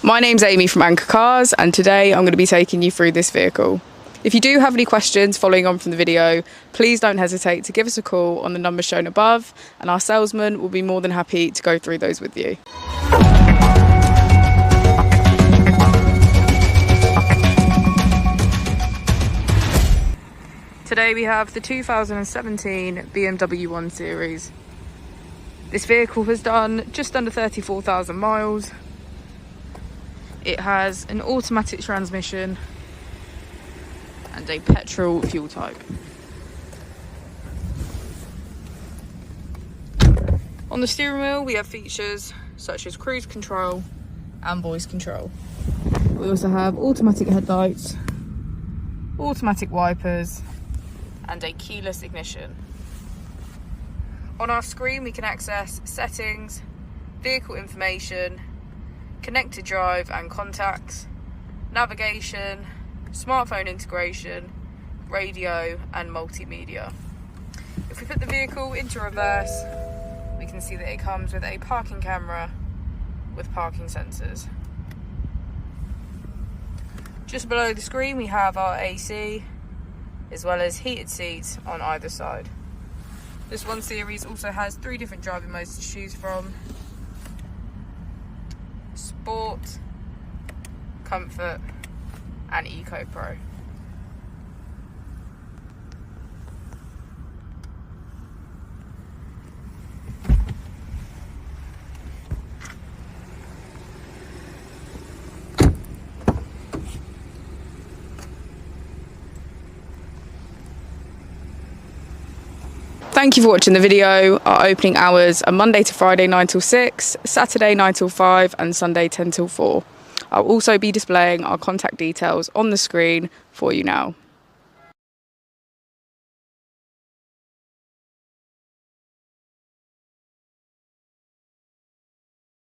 My name's Amy from Anchor Cars, and today I'm going to be taking you through this vehicle. If you do have any questions following on from the video, please don't hesitate to give us a call on the number shown above, and our salesman will be more than happy to go through those with you. Today we have the 2017 BMW 1 Series. This vehicle has done just under 34,000 miles. It has an automatic transmission and a petrol fuel type. On the steering wheel we have features such as cruise control and voice control. We also have automatic headlights, automatic wipers and a keyless ignition. On our screen we can access settings, vehicle information, connected drive and contacts, navigation, smartphone integration, radio and multimedia. If we put the vehicle into reverse, we can see that it comes with a parking camera with parking sensors. Just below the screen we have our AC, as well as heated seats on either side. This 1 Series also has 3 different driving modes to choose from: Sport, Comfort and Eco Pro. Thank you for watching the video. Our opening hours are Monday to Friday 9 till 6, Saturday 9 till 5 and Sunday 10 till 4. I'll also be displaying our contact details on the screen for you now.